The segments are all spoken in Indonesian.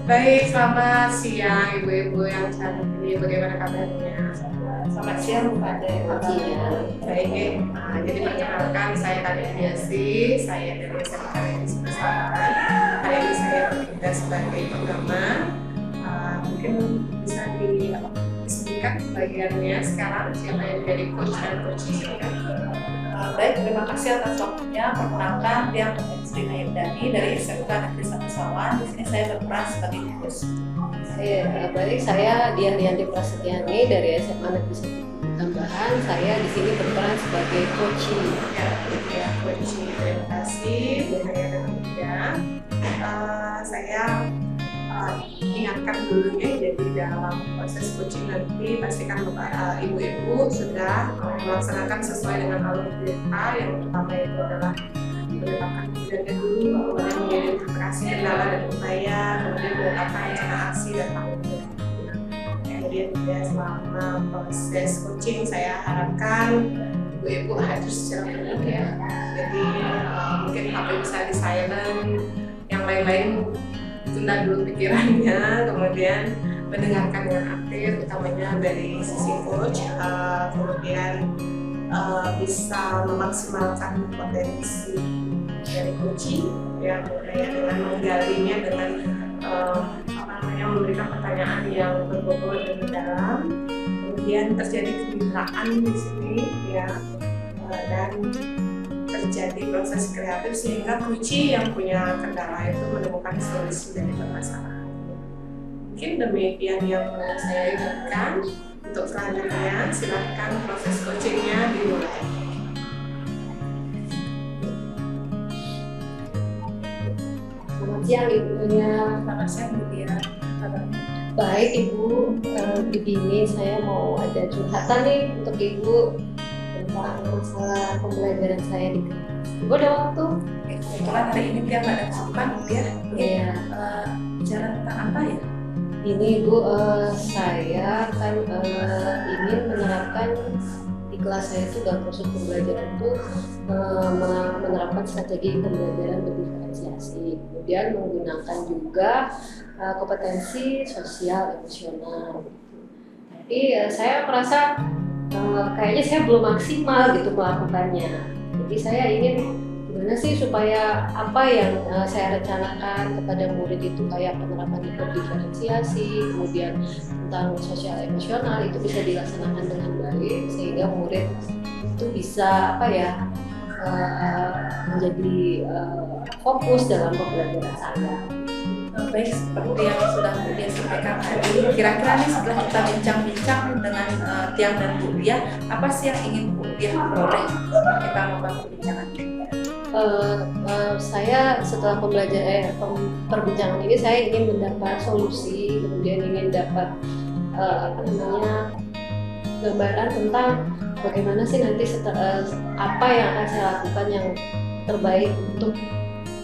Baik, selamat siang ibu-ibu yang cantik. Bagaimana kabarnya? Selamat siang Pak Dewa. Baik, jadi perkenalkan saya Kak Diasi, saya dari SMA Karyadi Selatan. Hari ini saya bertugas sebagai pengamat. Mungkin bisa disebutkan bagiannya sekarang siapa yang jadi coach dan coaching kan? Baik, terima kasih atas waktunya. Perkenalkan, dia Sri Nayendani dari SMK Negeri 1 Sawan. Di sini saya berperan sebagai host. Baik, saya Dian Rianti Prasetyani dari SMA Negeri 1 Tambahan. Saya di sini berperan sebagai coaching. Ya, coaching. Terima kasih Bu Naya dan Ida. Saya ingatkan dulu ya, jadi dalam proses coaching nanti pastikan ibu-ibu sudah melaksanakan sesuai dengan alur cerita. Yang pertama itu adalah menetapkan tujuannya dulu, kemudian mengidentifikasi kendala dan upaya, kemudian menetapkan rencana aksi dan tanggung jawab. Kemudian juga selama proses coaching saya harapkan ibu-ibu hadir secara penuh ya. Jadi mungkin HP bisa di silent, yang lain-lain tunda dulu pikirannya, kemudian mendengarkan dengan aktif, utamanya dari sisi coach, kemudian bisa memaksimalkan potensi dari coaching, ya mulai dengan menggalinya dengan memberikan pertanyaan yang berbobot dan mendalam, kemudian terjadi kemitraan di sini ya, dan terjadi proses kreatif sehingga coaching yang punya kendala itu menemukan solusi dari permasalahan. Mungkin demikian yang saya ingatkan. Untuk selanjutnya silahkan proses coachingnya dimulai. Selamat siang ibunya. Selamat siang Bu Dia. Baik ibu, begini saya mau ada curhatan nih untuk ibu tentang masalah pembelajaran saya di kelas. Ibu ada waktu? Kebetulan hari ini dia nggak ada kesibukan, dia Iya. bicara tentang apa ya? Ini ibu, saya kan ingin menerapkan di kelas saya itu dalam proses pembelajaran itu menerapkan strategi pembelajaran berdiferensiasi, kemudian menggunakan juga kompetensi sosial emosional. Tapi saya merasa kayaknya saya belum maksimal gitu melakukannya. Jadi saya ingin gimana sih supaya apa yang saya rencanakan kepada murid itu kayak penerapan diferensiasi, kemudian tentang sosial emosional itu bisa dilaksanakan dengan baik sehingga murid itu bisa menjadi fokus dalam pembelajaran saya. Baik, seperti yang sudah Bu Dia sampaikan tadi, kira-kira nih setelah kita bincang-bincang dengan Tiang dan Bu Dia, apa sih yang ingin Bu Dia peroleh setelah kita membangun perbincangan? Saya setelah perbincangan ini saya ingin mendapat solusi, kemudian ingin dapat gambaran tentang bagaimana sih nanti apa yang akan saya lakukan yang terbaik untuk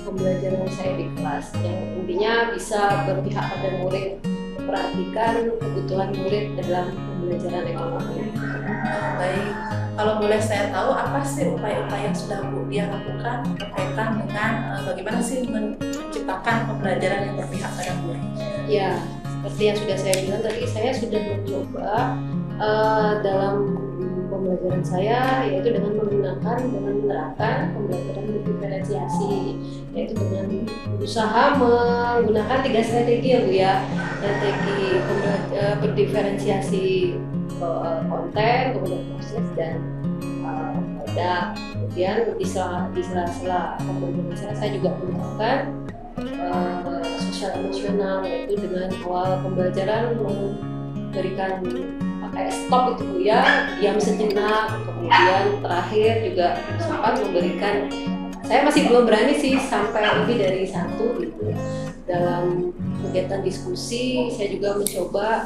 pembelajaran saya di kelas, yang intinya bisa berpihak pada murid, memperhatikan kebutuhan murid dalam pembelajaran ekonomi. Baik, kalau boleh saya tahu apa sih upaya-upaya yang sudah Bu Dia lakukan berkaitan dengan bagaimana sih menciptakan pembelajaran yang berpihak pada murid? Ya, seperti yang sudah saya bilang tadi, saya sudah mencoba dalam pembelajaran saya, yaitu dengan menerapkan pembelajaran berdiferensiasi, yaitu dengan berusaha menggunakan 3 strategi ya Bu ya, strategi berdiferensiasi konten, kemudian proses dan produk. Kemudian di sela-sela pembelajaran saya juga menerapkan sosial emosional, yaitu dengan awal pembelajaran memberikan kayak stop itu Bu ya, diam sejenak, kemudian terakhir juga sempat memberikan, saya masih belum berani sih sampai lebih dari 1 gitu. Dalam kegiatan diskusi saya juga mencoba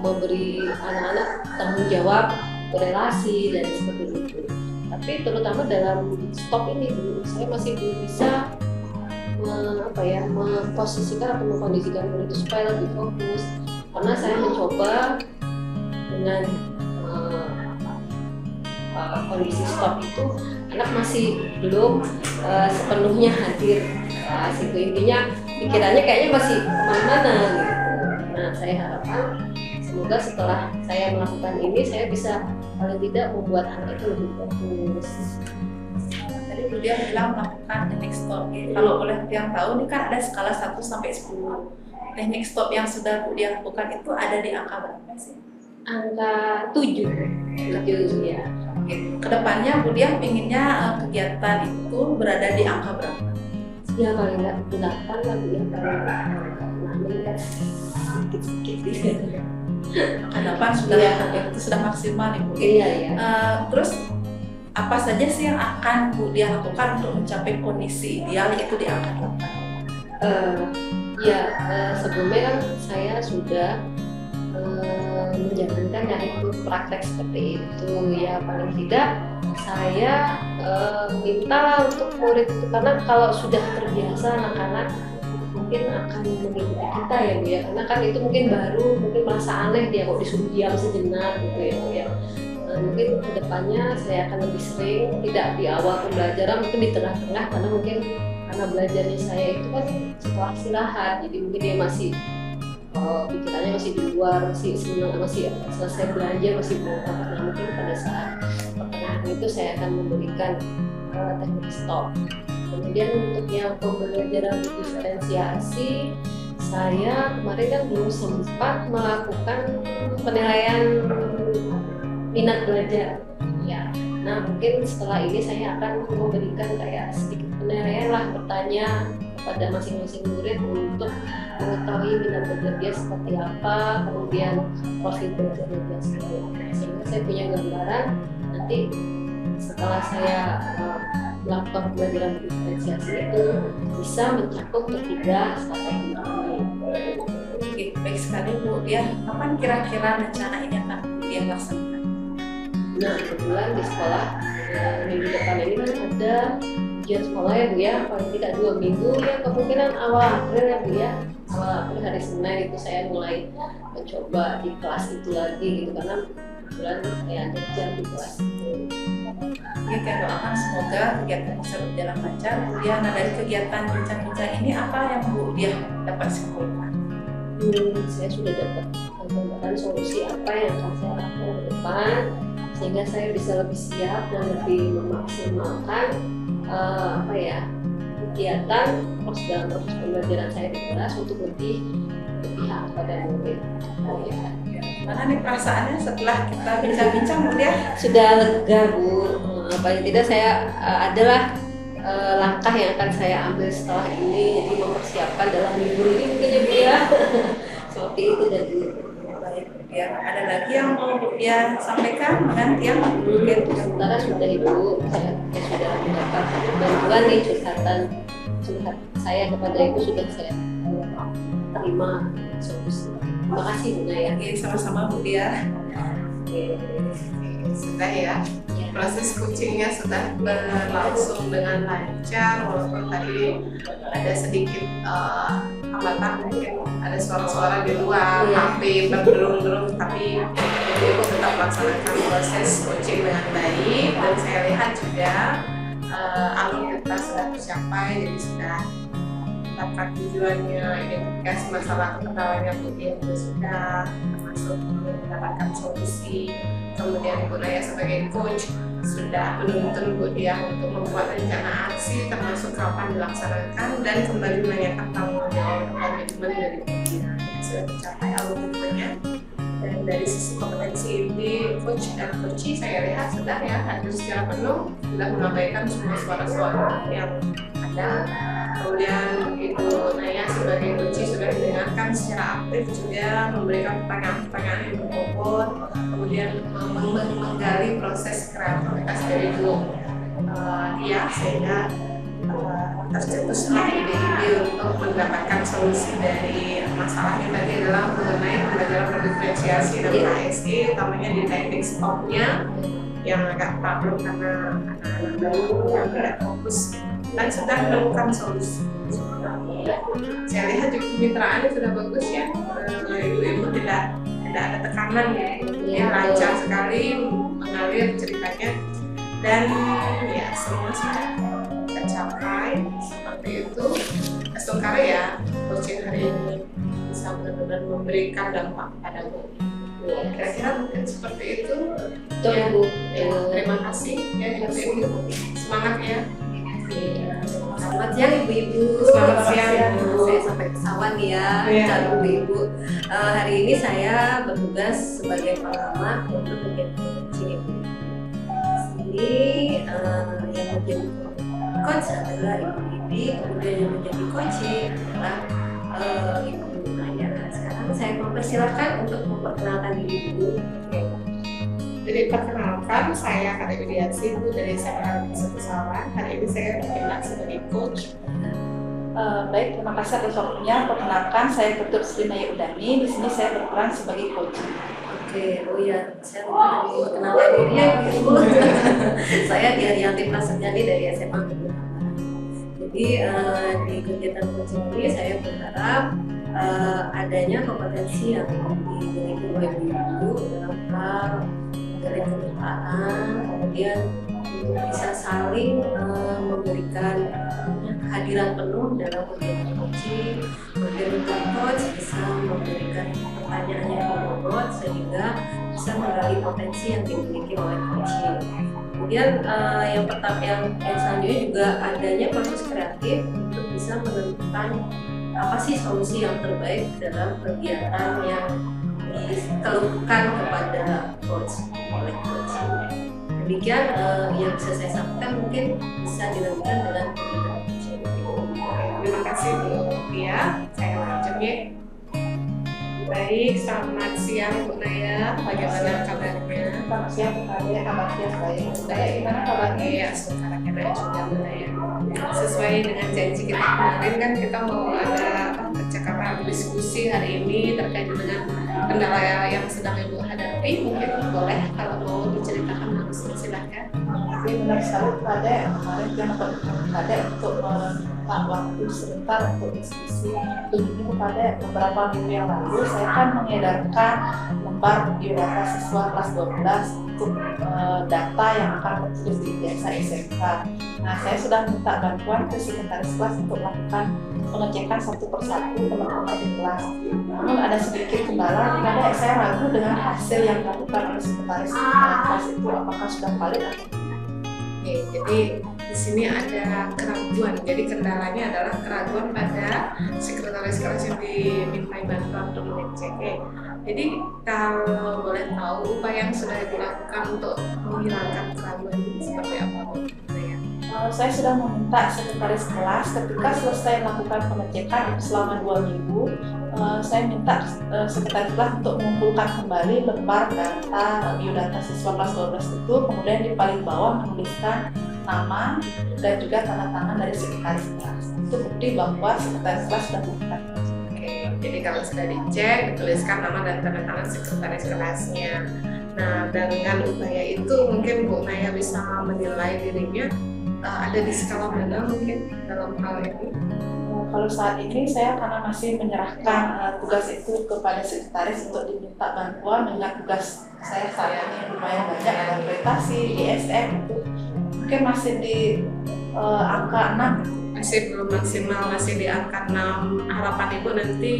memberi anak-anak tanggung jawab berelasi dan seperti itu. Tapi terutama dalam stop ini Bu, saya masih belum bisa memposisikan atau mengkondisikan murid itu supaya lebih fokus, karena saya mencoba dengan kondisi stop itu anak masih belum sepenuhnya hadir. Intinya pikirannya kayaknya masih kemana-mana gitu. Nah, saya harapkan semoga setelah saya melakukan ini saya bisa paling tidak membuat hal itu lebih bagus. Tadi Bu Dia bilang melakukan teknik stop. Kalau boleh yang tahu, ini kan ada skala 1 sampai 10. Teknik stop yang sudah Bu Dia lakukan itu ada di angka berapa sih? Angka 7 ya. Kedepannya Bu Dia pinginnya kegiatan itu berada di angka berapa? Ya paling nggak 8 lah Bu ya, paling nggak sedikit-sedikit. Angka 8 sudah itu sudah maksimal nih Bu. Iya ya. Terus apa saja sih yang akan Bu Dia lakukan untuk mencapai kondisi ideal yaitu di angka 8? Sebelumnya kan saya sudah menjalankan yang itu praktek seperti itu ya, paling tidak saya minta untuk murid itu, karena kalau sudah terbiasa anak-anak mungkin akan mengikuti kita ya Bu ya, karena kan itu mungkin baru, mungkin merasa aneh dia kok disuruh diam sejenak gitu ya Bu ya. Mungkin kedepannya saya akan lebih sering, tidak di awal pembelajaran, mungkin di tengah-tengah, karena belajarnya saya itu kan setelah istirahat, jadi mungkin dia masih pikirannya masih di luar, masih senang, masih selesai belanja, masih belum. Nah, mungkin pada saat pertengahan itu saya akan memberikan teknik stop. Kemudian untuk yang pembelajaran diferensiasi, saya kemarin kan belum sempat melakukan penilaian minat belajar ya. Nah, mungkin setelah ini saya akan memberikan kayak sedikit penilaian lah, bertanya kepada masing-masing murid untuk mengetahui minat belajar dia seperti apa, kemudian profil belajar dia seperti apa, sehingga saya punya gambaran nanti setelah saya melakukan pembelajaran diferensiasi itu bisa mencakup ketiga strategi ini. Baik sekali Bu Dia, kapan kira-kira rencana ini akan Bu Dia laksanakan? Nah, kebetulan di sekolah minggu depan ini kan ada ujian sekolah ya Bu ya, paling tidak 2 minggu ya, kemungkinan awal April ya Bu ya, awal April hari Senin itu saya mulai mencoba di kelas itu lagi gitu, karena kebetulan saya ada jam di kelas itu. Kita doakan semoga kegiatan bisa berjalan lancar Bu Dia. Nah, dari kegiatan bincang-bincang ini apa yang Bu Dia dapat simpulkan? Saya sudah dapat gambaran solusi apa yang akan saya lakukan ke depan, sehingga saya bisa lebih siap dan lebih memaksimalkan kegiatan dalam proses pembelajaran saya di kelas untuk lebih berpihak pada murid. Mana nih perasaannya setelah kita bincang-bincang Bu Dia? Sudah lega Bu, paling tidak saya adalah langkah yang akan saya ambil setelah ini, jadi mempersiapkan dalam libur ini mungkin ya Bu ya. Seperti itu dari Ya, ada lagi yang mau Bu Dia sampaikan kan yang mungkin sementara sudah Ibu, saya sudah mendapat bantuan nih, curhat saya kepada Ibu sudah saya terima solusi. Terima kasih Bu Naya. Sama-sama Bu Dia. Sudah ya, proses coachingnya sudah berlangsung dengan lancar, walaupun tadi ada sedikit hambatan, mungkin ada suara-suara di luar, HP berderung-derung, tapi Ibu tetap melaksanakan proses coaching dengan baik, dan saya lihat juga alur kita sudah tercapai, jadi sudah mendapatkan tujuannya, identifikasi masalah kendalanya Bu Dia juga sudah, termasuk mendapatkan solusi. Kemudian Bu Naya sebagai coach sudah menuntun Bu Dia untuk membuat rencana aksi termasuk kapan dilaksanakan dan kembali menanyakan tanggung jawab komitmen dari Bu Dia. Sudah tercapai alurnya, dan dari sisi kompetensi di coach dan coachee saya lihat sudah ya hadir secara penuh, sudah mengabaikan semua suara-suara yang ada. Kemudian Ibu Naya sebagai coachee sudah mendengarkan secara aktif, juga memberikan pertanyaan-pertanyaan yang berbobot, kemudian menggali proses kreativitas dari Bu Dia, sehingga tercetuslah ide-ide untuk mendapatkan solusi dari masalahnya tadi adalah mengenai pembelajaran berdiferensiasi dan KSE, utamanya di teknik stopnya yang agak problem karena anak-anak baru yang tidak fokus, dan sudah menemukan solusi. Saya lihat juga kemitraannya sudah bagus ya, ibu-ibu tidak ada tekanan ya, lancar sekali mengalir ceritanya, dan ya semua sudah tercapai seperti itu. Astungkara ya coaching hari ini bisa benar-benar memberikan dampak pada Bu. Kira-kira mungkin seperti itu. Betul, Ya. Bu. Ya, terima kasih ya Ibu. Semangat ya. Selamat siang Ibu-Ibu. Selamat siang, Ibu. Saya sampai pesawat nih ya, Iya. calon Ibu-Ibu. Hari ini saya bertugas sebagai pengamat untuk kegiatan coaching Ibu. Di sini yang menjadi coach adalah Ibu Bibi, kemudian yang menjadi coaching adalah Ibu Naya. Sekarang saya mempersilakan untuk memperkenalkan diri dulu. Jadi perkenalkan, saya Kak Widiasi Bu dari SMA Pesawat. Hari ini saya bertindak sebagai coach. Baik, terima kasih atas waktunya. Perkenalkan, saya Ketua Sri Maya Udani. Di sini saya berperan sebagai coach. Oke, oh ya, saya mau perkenalkan diri ya Ibu. Saya Diaryanti Prasetyani dari SMA Negeri Tabanan. Jadi di kegiatan coaching ini saya berharap adanya kompetensi yang dimiliki oleh Ibu dalam hal dari kepekaan, kemudian bisa saling memberikan kehadiran penuh dalam kegiatan coaching, kemudian untuk coach bisa memberikan pertanyaan yang berbobot sehingga bisa menggali potensi yang dimiliki oleh coaching. Kemudian yang pertama yang selanjutnya juga adanya proses kreatif untuk bisa menentukan apa sih solusi yang terbaik dalam kegiatan yang dikeluhkan kepada coach oleh coach. Demikian yang bisa saya sampaikan, mungkin bisa dilakukan dengan kegiatan coaching. Terima kasih Bu. Ya, saya lanjut ya. Baik, selamat siang Bu Naya. Bagaimana kabarnya? Selamat siang, kabar siang baik. Baik, gimana kabarnya? Iya, sekarang kita juga Bu Naya. Sesuai dengan janji kita kemarin kan kita mau ada percakapan diskusi hari ini terkait dengan kendala yang sedang Ibu hadapi. Mungkin boleh kalau mau diceritakan langsung, silahkan. Jadi benar sekali pada kemarin yang pada untuk meminta waktu sebentar untuk diskusi. Ini pada beberapa minggu yang lalu saya kan mengedarkan lembar biodata siswa kelas 12 untuk data yang akan tertulis di ijazah SMK. Nah, saya sudah minta bantuan ke sekretaris kelas untuk melakukan pengecekan satu persatu teman-teman di kelas. Namun ada sedikit kendala, karena saya ragu dengan hasil yang dilakukan oleh sekretaris kelas itu apakah sudah valid atau tidak. Oke, jadi di sini ada keraguan. Jadi kendalanya adalah keraguan pada sekretaris kelas yang dimintai bantuan untuk mengecek. Jadi kalau boleh tahu upaya yang sudah dilakukan untuk menghilangkan keraguan ini seperti apa Bu? Saya sudah meminta sekretaris kelas ketika selesai melakukan pengecekan itu selama 2 minggu, saya minta sekretaris kelas untuk mengumpulkan kembali lembar data biodata siswa kelas 12 itu, kemudian di paling bawah menuliskan nama dan juga tanda tangan dari sekretaris kelas. Itu bukti bahwa sekretaris kelas sudah melakukan. Oke, jadi kalau sudah dicek, dituliskan nama dan tanda tangan sekretaris kelasnya. Nah, dengan upaya itu mungkin Bu Naya bisa menilai dirinya ada di skala mana mungkin dalam hal ini? Kalau saat ini saya karena masih menyerahkan tugas itu kepada sekretaris untuk diminta bantuan, mengingat tugas saya saat ini lumayan banyak, ada prestasi, ISM itu mungkin masih di angka 6. Masih belum maksimal, masih di angka 6. Harapan Ibu nanti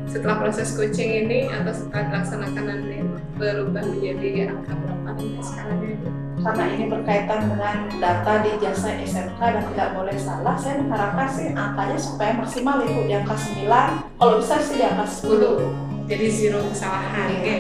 setelah proses coaching ini atau setelah dilaksanakan nanti berubah menjadi angka berapa nanti skalanya Ibu? Karena ini berkaitan dengan data di ijazah SMK dan tidak boleh salah, saya mengharapkan sih angkanya supaya maksimal Ibu di angka 9, kalau bisa sih di angka 10. Jadi zero kesalahan, oke.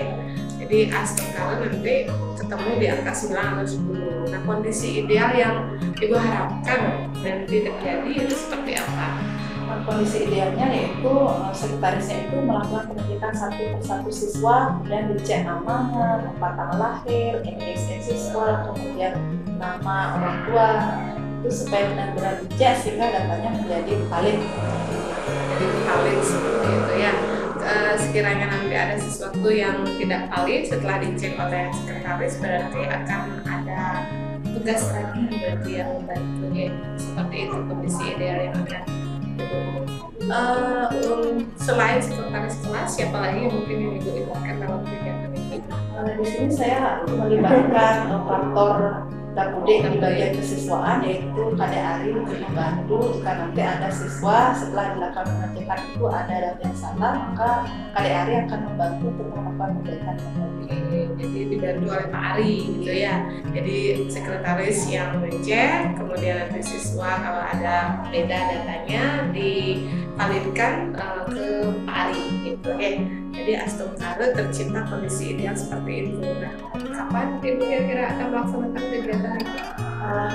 Jadi Astungkara nanti ketemu di angka 9 atau 10. Nah, kondisi ideal yang Ibu harapkan nanti terjadi itu seperti apa? Kondisi idealnya yaitu sekretarisnya itu melakukan pengecekan satu persatu siswa, kemudian dicek namanya, tempat tanggal lahir, NIK siswa, kemudian nama orang tua, itu supaya benar-benar dicek sehingga datanya menjadi valid. Jadi valid seperti itu ya. Sekiranya nanti ada sesuatu yang tidak valid setelah dicek oleh sekretaris, berarti akan ada tugas lagi berarti yang membantu ya. Seperti itu kondisi ideal yang akan selain sekretaris kelas, siapa lagi yang mungkin yang Ibu libatkan dalam kegiatan ini? Di sini saya melibatkan faktor dan Bude di bagian kesiswaan, yaitu Kade Ari untuk membantu jika nanti ada siswa setelah dilakukan pengecekan itu ada data yang salah, maka Kade Ari akan membantu untuk melakukan perbaikan kembali. Jadi dibantu oleh Pak Ari gitu ya. Jadi sekretaris yang ngecek, kemudian nanti siswa kalau ada beda datanya divalidkan ke Pak Ari gitu. Oke. Jadi Astumkare tercipta kondisi ideal seperti itu. Nah, kapan Ibu kira-kira akan melaksanakan kegiatan itu?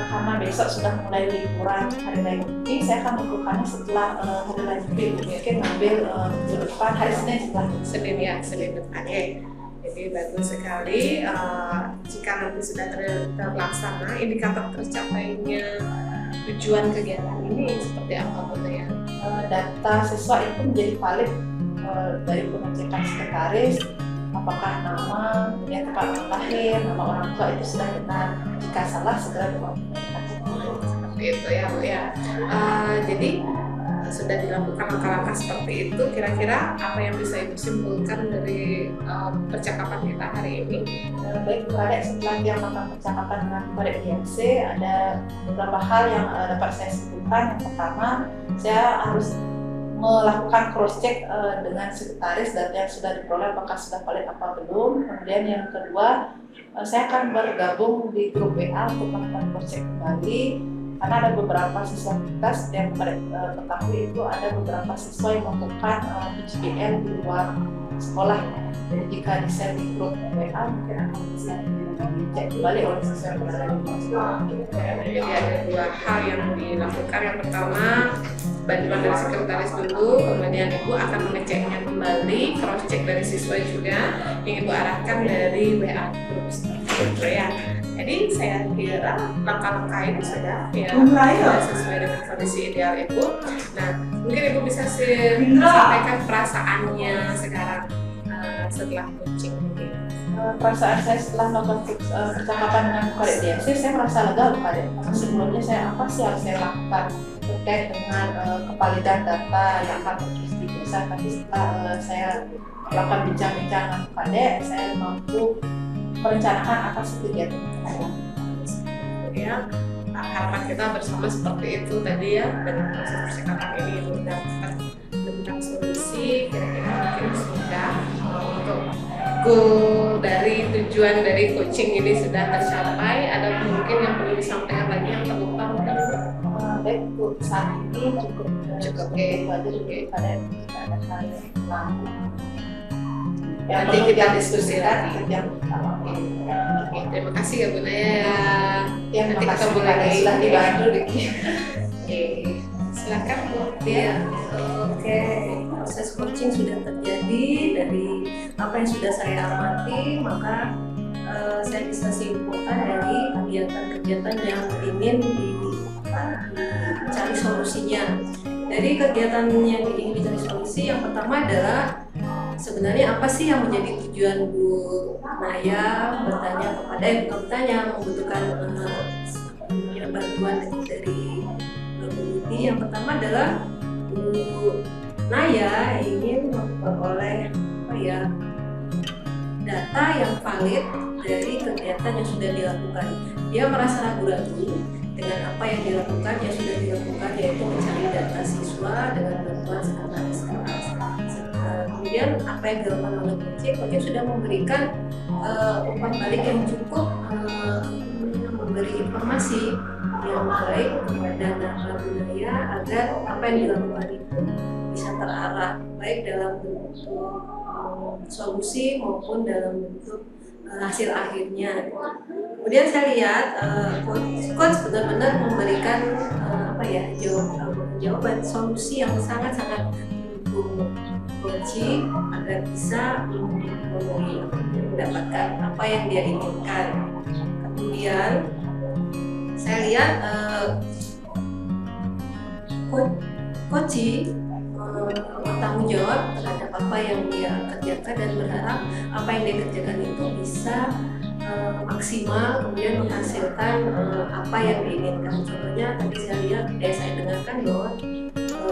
Karena besok sudah mulai liburan hari raya Nyepi, saya akan melakukannya setelah hari raya Nyepi. Mungkin ngambil minggu depan hari Senin setelah Senin ya, Senin depan ya. Jadi bagus sekali. Jika nanti sudah terlaksana, indikator tercapainya tujuan kegiatan ini seperti apa Bu ya? Data siswa itu menjadi valid dari pengecekan sekretaris, apakah nama, kemudian tempat lahir, nama orang tua itu sudah benar. Jika salah segera dilakukan. Seperti itu ya Bu ya. Jadi sudah dilakukan langkah-langkah seperti itu. Kira-kira apa yang bisa Ibu simpulkan dari percakapan kita hari ini? Baik Bu Kadek, setelah dia melakukan percakapan dengan Bu Kadek IMC, ada beberapa hal yang dapat saya simpulkan. Yang pertama, saya harus melakukan cross check dengan sekretaris data yang sudah diperoleh apakah sudah valid apa belum. Kemudian yang kedua, saya akan bergabung di grup WA untuk melakukan cross check kembali karena ada beberapa siswa kita yang pada ketahui itu ada beberapa siswa yang melakukan PJBL di luar sekolah. Jadi jika di-share di grup WA mungkin akan bisa dicek kembali oleh siswa yang berada di luar sekolah. Jadi ada dua hal yang dilakukan. Yang pertama, bantuan dari sekretaris dulu, kemudian Ibu akan mengeceknya kembali, cross check dari siswa juga yang Ibu arahkan dari WA group seperti ya. Jadi saya kira langkah-langkah ini sudah sesuai dengan kondisi ideal Ibu. Nah, mungkin Ibu bisa sampaikan perasaannya sekarang setelah coaching ini. Perasaan saya setelah melakukan percakapan dengan Bu Kadek DMC, saya merasa lega Bu Kadek. Sebelumnya saya apa sih harus saya lakukan terkait dengan kevalidan data yang akan terus didesa, tapi setelah saya melakukan bincang-bincang dengan Bu Kadek, saya mampu merencanakan apa sih kegiatan ya. Harapan kita bersama seperti itu tadi ya, dengan proses percakapan ini Ibu dapat tentang solusi kira-kira mungkin sudah untuk goal dari tujuan dari coaching ini sudah tercapai. Ada mungkin yang perlu disampaikan lagi yang terlupa mungkin? Baik Bu, saat ini cukup Oke. aja juga pada ada hal yang Nanti kita diskusikan. yang pertama. Oke, terima kasih ya Bu Naya. Yang Nanti makasih ketemu Kadek lagi. sudah dibantu Diki. Oke, silakan Bu. Ya, oke. Proses coaching sudah terjadi dari apa yang sudah saya amati, maka saya bisa simpulkan dari kegiatan-kegiatan yang ingin dicari solusinya. Dari kegiatan yang ingin dicari solusi, yang pertama adalah sebenarnya apa sih yang menjadi tujuan Bu Naya membutuhkan bantuan dari Bu Ludi. Yang pertama adalah Bu Naya ingin memperoleh data yang valid dari kegiatan yang sudah dilakukan. Dia merasa ragu-ragu dengan apa yang dilakukan, yang sudah dilakukan, yaitu mencari data siswa dengan bantuan sekretaris kelas. Kemudian apa yang dilakukan oleh coaching sudah memberikan umpan balik yang cukup, memberi informasi yang baik kepada narasumbernya agar apa yang dilakukan itu bisa terarah baik dalam bentuk solusi maupun dalam bentuk hasil akhirnya. Kemudian saya lihat coach benar-benar memberikan jawaban solusi yang sangat-sangat kunci agar bisa mendapatkan apa yang dia inginkan. Kemudian saya lihat coach bertanggung jawab terhadap apa yang dia kerjakan dan berharap apa yang dia kerjakan itu bisa maksimal, kemudian menghasilkan apa yang diinginkan. Contohnya tadi saya lihat, saya dengarkan bahwa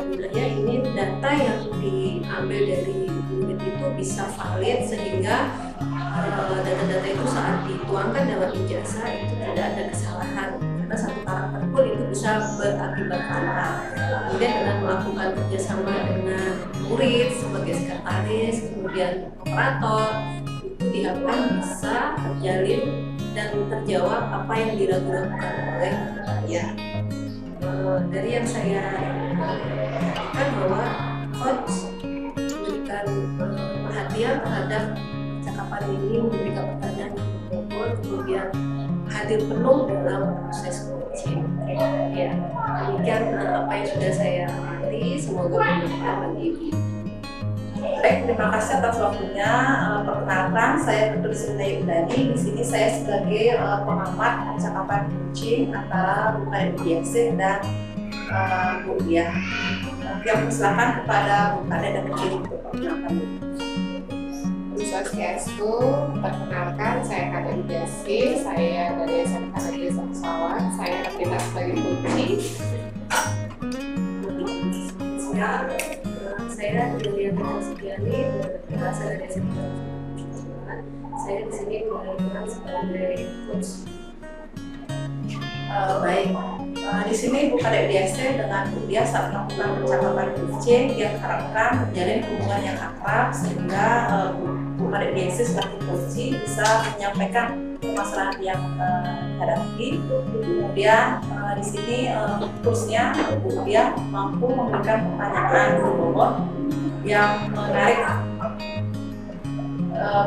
budaya ini data yang diambil dari unit itu bisa valid sehingga data-data itu saat dituangkan dalam ijazah itu tidak ada kesalahan, karena satu karakter pun itu bisa berakibat fatal. Kemudian dengan melakukan kerjasama dengan murid sebagai sekretaris, kemudian operator, itu diharapkan bisa terjalin dan terjawab apa yang diragu-ragukan oleh saya. Dari yang saya perhatikan bahwa coach memberikan perhatian terhadap percakapan ini, memberikan pertanyaan yang berbobot, kemudian hadir penuh dalam proses coaching. Ya, demikian apa yang sudah saya amati, semoga bermanfaat bagi ibu. Baik, terima kasih atas waktunya. Perkenalkan, saya Dr. Siti Udani. Di sini saya sebagai pengamat percakapan coaching antara Bu Kade dan Bu Diah. Yang persilakan kepada Bu Kade dan Bu Diah untuk perkenalkan. Swastiastu, perkenalkan saya Kade Widiasi, saya dari SMK Negeri Pesawat, saya aktivitas sebagai coaching. Saya Juliana Sugiani, berasal dari SMK. Saya di sini berperan sebagai coach. Baik, di sini Bu Kade Widiasi dengan Bu Diah saat melakukan percakapan coaching yang diharapkan menjalin hubungan yang akrab sehingga Bu Kade Widiasi sebagai coaching bisa menyampaikan permasalahan yang dihadapi. Kemudian di sini terusnya Bu Diah mampu memberikan pertanyaan berbobot yang menarik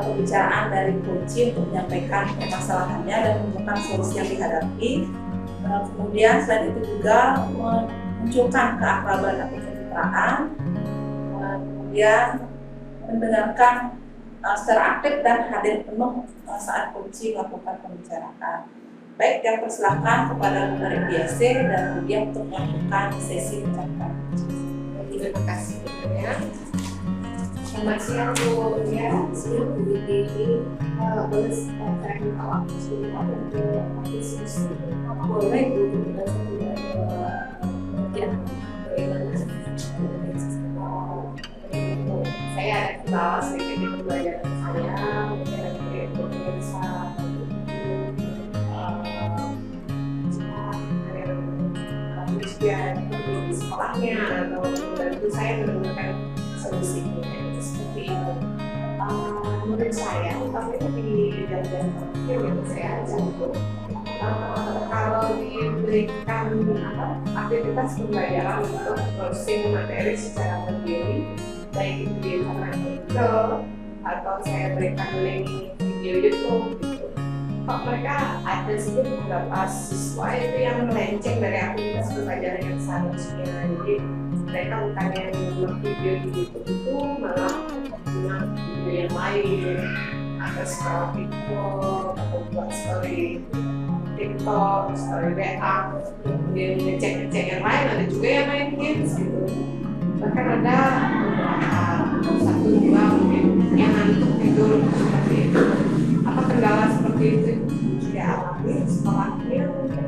pembicaraan dari coaching untuk menyampaikan permasalahannya dan menemukan solusi yang dihadapi. Kemudian selain itu juga memunculkan keakraban atau kemitraan, kemudian mendengarkan secara aktif dan hadir penuh saat coaching melakukan pembicaraan. Baik, yang persilahkan kepada Bu Kade Widiasi dan Bu Diah untuk melakukan sesi percakapan. Terima kasih Bu ya. Selamat siang Bu ya. Siang Bu Dini, boleh saya minta waktu sebentar untuk diskusi. Boleh Bu, kita sudah pengertian bagaimana Saya ada kendala sedikit di pembelajaran saya, mungkin nanti pemirsa dia di sekolahnya atau membantu saya menemukan solusinya seperti itu. Menurut saya, tapi di jalan terakhir yang saya ajak kalau diberikan aktivitas pembelajaran untuk browsing materi secara mandiri, baik itu di internet Google atau saya berikan link video YouTube gitu. Kok mereka ada sih beberapa siswa itu yang melenceng dari aktivitas pembelajaran yang seharusnya. Jadi mereka bukannya menonton video di YouTube itu malah menonton video yang lain, atau scroll TikTok atau buat story TikTok, story WA, kemudian ngecek yang lain, ada juga yang main games gitu. Bahkan ada beberapa 1-2 mungkin yang ngantuk tidur seperti itu. Apa kendala seperti itu dia alami sekolahnya mungkin,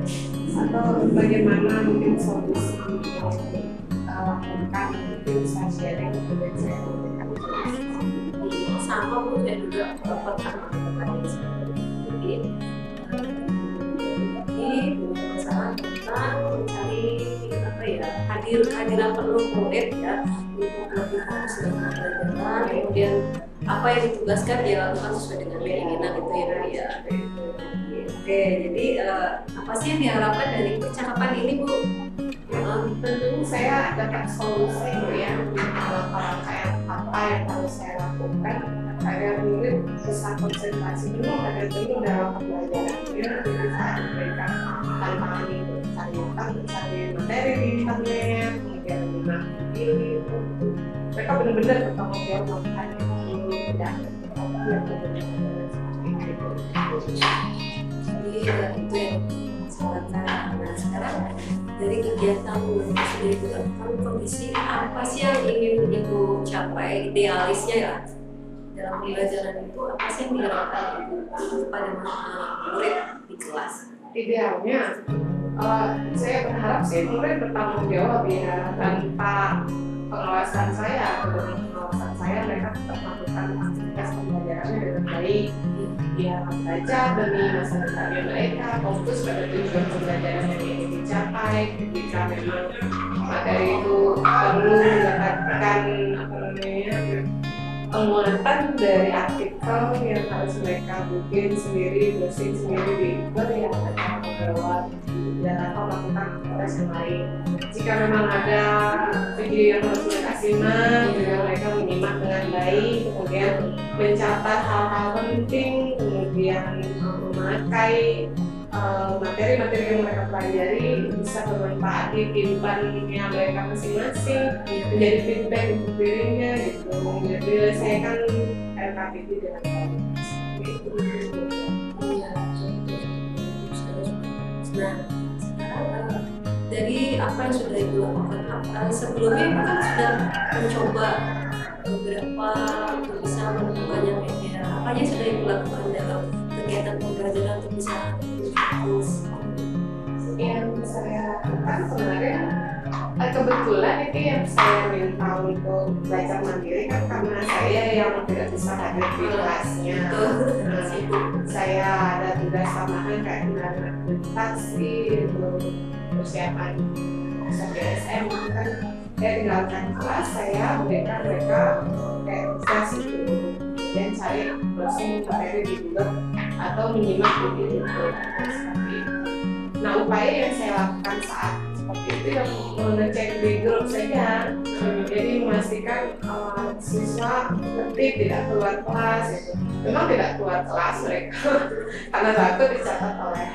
atau bagaimana mungkin solusi yang lakukan, mungkin bisa sharing kemudian saya memberikan sama Bu, saya juga pertama kali ini masalah tentang mencari hadiran penuh murid ya untuk lebih fokus dengan pelajaran, kemudian apa yang ditugaskan dia lakukan sesuai dengan keinginan itu ya Bu ya. Oke, jadi apa sih yang diharapkan dari percakapan ini Bu? Tentu saya dapat solusi ya, apa yang harus saya lakukan agar murid bisa konsentrasi penuh, agar penuh dalam pembelajarannya. Jadi saya memberikan tantangan itu mencari materi di internet, kemudian menggunakan video itu. Mereka benar-benar bertanggung jawab melakukan itu, tidak ada seperti itu. Jadi itu yang sangat nah sekarang dari kegiatan sendiri itu kan kondisi apa sih yang ingin Ibu capai, idealisnya ya dalam pembelajaran itu, apa sih yang diharapkan Ibu kepada murid di kelas? Idealnya saya berharap sih murid bertanggung jawab ya, tanpa pengawasan saya atau dengan pengawasan saya mereka tetap melakukan aktivitas pembelajarannya dengan baik. ya belajar demi masa depannya mereka, fokus pada tujuan pembelajaran yang ingin dicapai. Ketika memang materi itu perlu mendapatkan penguatan dari artikel yang harus mereka bikin sendiri, browsing sendiri di Google, ya mereka membawa dan atau melakukan aktivitas yang lain. Jika memang ada video yang harus mereka simak, juga mereka menyimak dengan baik, kemudian mencatat hal-hal penting, kemudian memakai materi-materi yang mereka pelajari bisa bermanfaat di kehidupannya mereka masing-masing, menjadi feedback untuk dirinya gitu, menyelesaikan LKPD dengan baik. Nah, sekarang dari apa yang sudah Ibu lakukan, sebelumnya Ibu kan sudah mencoba beberapa untuk bisa menemukannya media. Apa yang sudah Ibu lakukan dalam kegiatan pembelajaran untuk bisa fokus? Yang saya lakukan kemarin kebetulan itu yang saya minta untuk belajar mandiri kan karena saya yang tidak bisa hadir di kelasnya. Saya ada tugas tambahan kayak penanganan akreditasi, persiapan SBSM kan. Saya tinggalkan kelas, saya berikan mereka kayak tugas itu, kemudian cari browsing materi di Google atau menyimak video di YouTube. Nah, upaya yang saya lakukan saat seperti itu yang mengecek di grup saja, jadi memastikan siswa tertib, tidak keluar kelas. Gitu. Memang tidak keluar kelas mereka karena takut dicatat oleh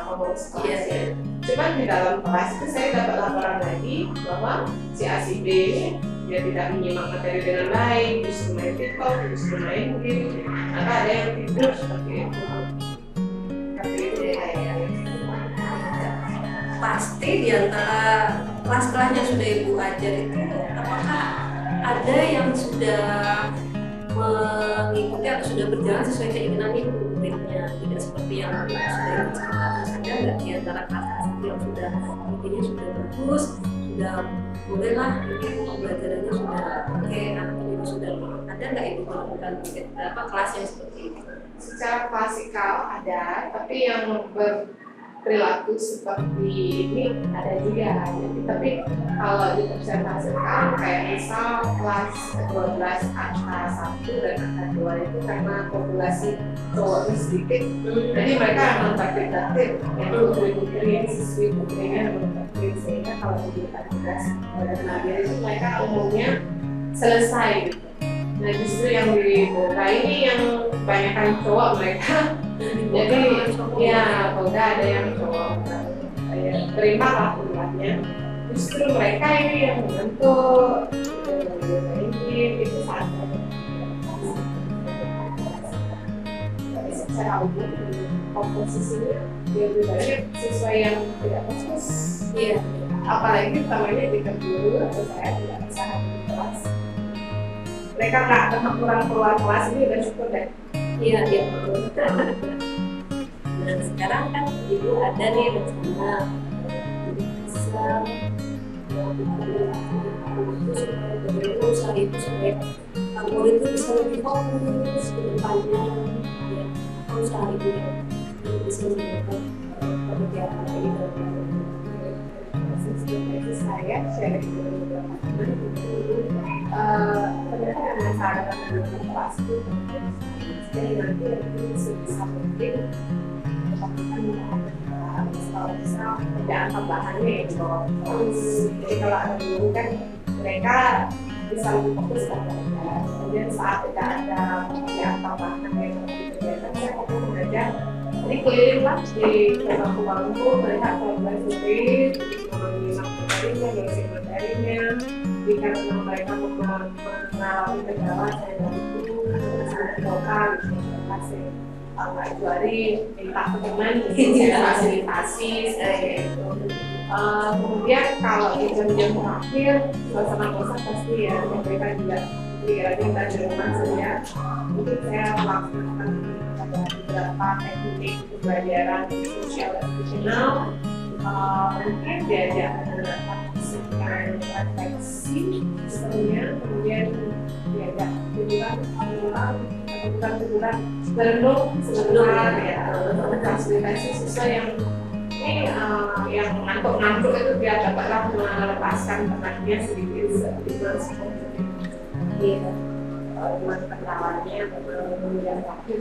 pengurus kelas. Ya. Cuman di dalam kelas itu saya dapat laporan lagi bahwa si A si B dia tidak menyimak materi dengan baik, justru main TikTok, justru main game, atau ada yang tidur seperti itu. Seperti itu ya. Pasti di antara kelas-kelas yang sudah Ibu ajar itu, apakah ada yang sudah mengikuti atau sudah berjalan sesuai keinginan Ibu muridnya, tidak seperti yang sudah Ibu ceritakan? Ada nggak di antara kelas-kelas yang sudah bikinnya sudah bagus, sudah bolehlah ini pembelajarannya sudah oke, anak ini sudah ada nggak Ibu menemukan beberapa kelas yang seperti itu? Secara klasikal ada, tapi yang perilaku seperti ini ada juga. Tapi kalau dipresentasikan kayak misal kelas 12 angka 1 dan angka 2 itu karena populasi cowoknya sedikit, jadi mereka memang tertib, yang putri-putri, siswi putrinya memang tertib, sehingga kalau diberikan tugas pada mandiri itu mereka umumnya selesai gitu. Nah, justru yang di Boga ini yang kebanyakan cowok mereka. Jadi ya Boga ada yang cowok, ya terima lah pilihannya. Justru mereka ini yang membentuk, ini itu saatnya. Tapi secara umum komposisinya lebih banyak siswa yang tidak fokus. Iya. Apalagi utamanya di guru atau saya tidak bisa hadir di kelas. Mereka nggak tetap kurang keluar kelas, ini udah cukup deh. Iya, iya betul. Nah sekarang kan Ibu ada nih rencana bisa usaha itu supaya murid itu bisa lebih fokus ke depannya, ya usaha Ibu yang bisa melakukan kegiatan ini dalam saya sharing dengan beberapa teman ternyata dengan cara menggunakan kelas itu jadi nanti bisa penting kalau misal kerjaan tambahannya yang dibawa kelas. Jadi kalau ada guru kan mereka bisa lebih fokus pada belajar. Kemudian saat tidak ada kerjaan tambahan yang dikerjakan, saya mau mengajar. Ini keliling lah di bangku-bangku, melihat program sendiri, menyimak materinya, basic materinya. Jika memang mereka mengalami kendala, saya bantu, saya coba, kasih nggak juari, minta teman, saya fasilitasi, seperti itu. Kemudian kalau di jam-jam terakhir, suasana bosan pasti ya, mereka juga kira-kira di rumah saja. Mungkin saya melaksanakan beberapa teknik pembelajaran sosial dan emosional, mungkin diajak menggunakan refleksi sistemnya, kemudian diajak teguran, atau bukan teguran, Merenung Sebelum sebentar ya. ya, fasilitasi siswa yang ini yang ngantuk-ngantuk itu biar dapatlah melepaskan penatnya sedikit Iya. dengan kenalannya kemudian waktu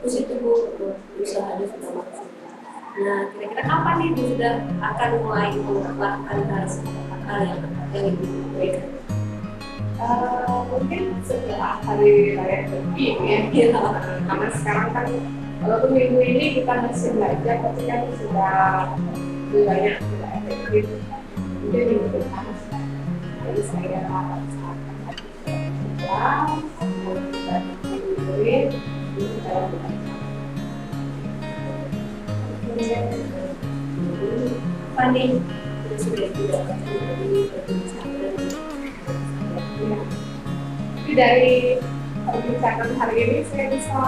Terus itu Bu, usahanya sudah maksimal. Nah, kira-kira kapan nih Bu sudah akan mulai melakukan hal yang Ibu berikan? mungkin setelah hari raya Nyepi ya. Karena sekarang kan walaupun minggu ini kita masih belajar tapi kan sudah lebih banyak sudah efektif. Mungkin minggu depan jadi saya akan kemudian murid itu dalam Apa nih? Kita sudah ketemu dari perbincangan. Tapi dari perbincangan hari ini saya bisa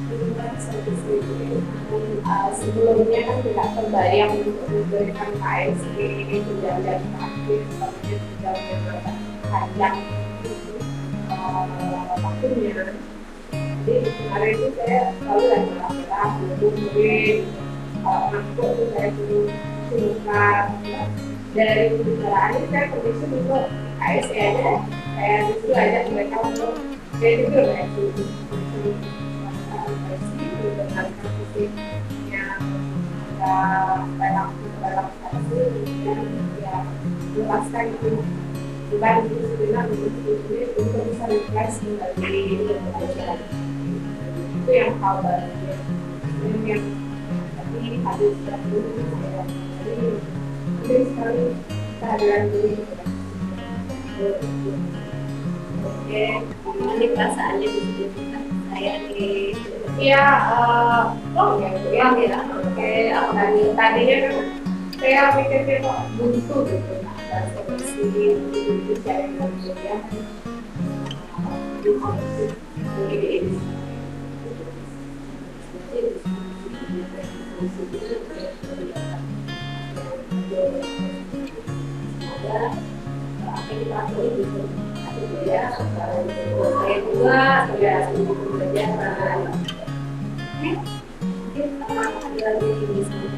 melihat sedikit sebelumnya kan tidak terbayang untuk memberikan KSP penjajahan akhir seperti penjajahan panjang waktunya. Jadi kemarin itu saya selalu lagi merah murid ngantuk itu saya sungkan dari pembicaraannya saya permisi untuk KSP aja. Saya disuruh aja mereka untuk saya juga mendengarkan musiknya dalam relaksasi dan ya melepaskan itu bukan itu sebenarnya untuk bisa refresh dari pelajaran itu yang hal barunya yang tadi habis dulu saya jadi sekali kehadiran dulu. Oke, gimana nih perasaannya di sini? Saya di Iya, ya. Oke, apalagi Tadinya kan saya pikirnya kok buntu gitu, ada solusi buntu cari kemudian ada apa yang kita lakukan itu ya, saya juga sudah belajar mungkin ada lagi di sini.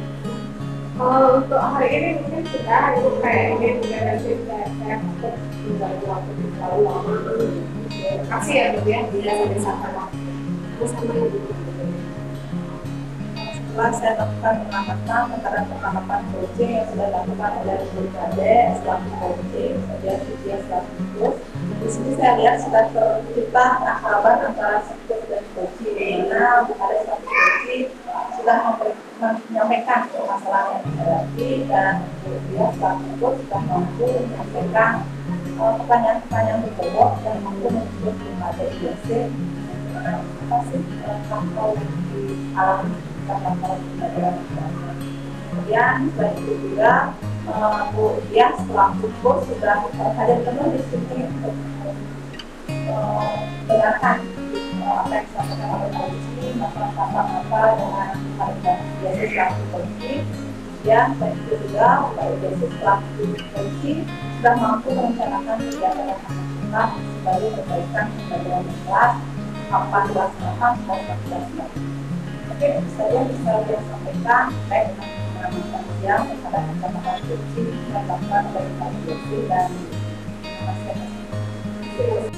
Kalau untuk hari ini mungkin sudah itu kayak ini juga nanti saya takut mengganggu waktu terlalu lama. Terima kasih ya Bu ya, Bila sampai sama ibu. Setelah saya lakukan pengamatan penerapan coaching yang sudah dilakukan oleh Bukade selaku coaching, kemudian Sucia selaku coach. Di sini saya lihat sudah tercipta keakraban antara coach dan coaching, di mana Bukade selaku coaching sudah menyampaikan permasalahan yang dihadapi dan dia selaku coach sudah mampu menyampaikan pertanyaan-pertanyaan berbobot dan mampu menjawab berbagai IAC apa sih faktor di alam kemudian selain itu juga Bu Dia selaku coach sudah hadir penuh di sini untuk mendengarkan apa yang disampaikan oleh Pak Wisni, masalah apa dengan harga biasa selaku coaching. Kemudian selain itu juga Pak Wisni selaku coaching sudah mampu merencanakan kegiatan yang sangat sebagai perbaikan pembelajaran kelas apa dilaksanakan dan dilaksanakan. Oke, saya bisa sampaikan baik dengan siang terhadap kecamatan Kursi yang dilakukan oleh Pak Kursi dan Mas Kevin.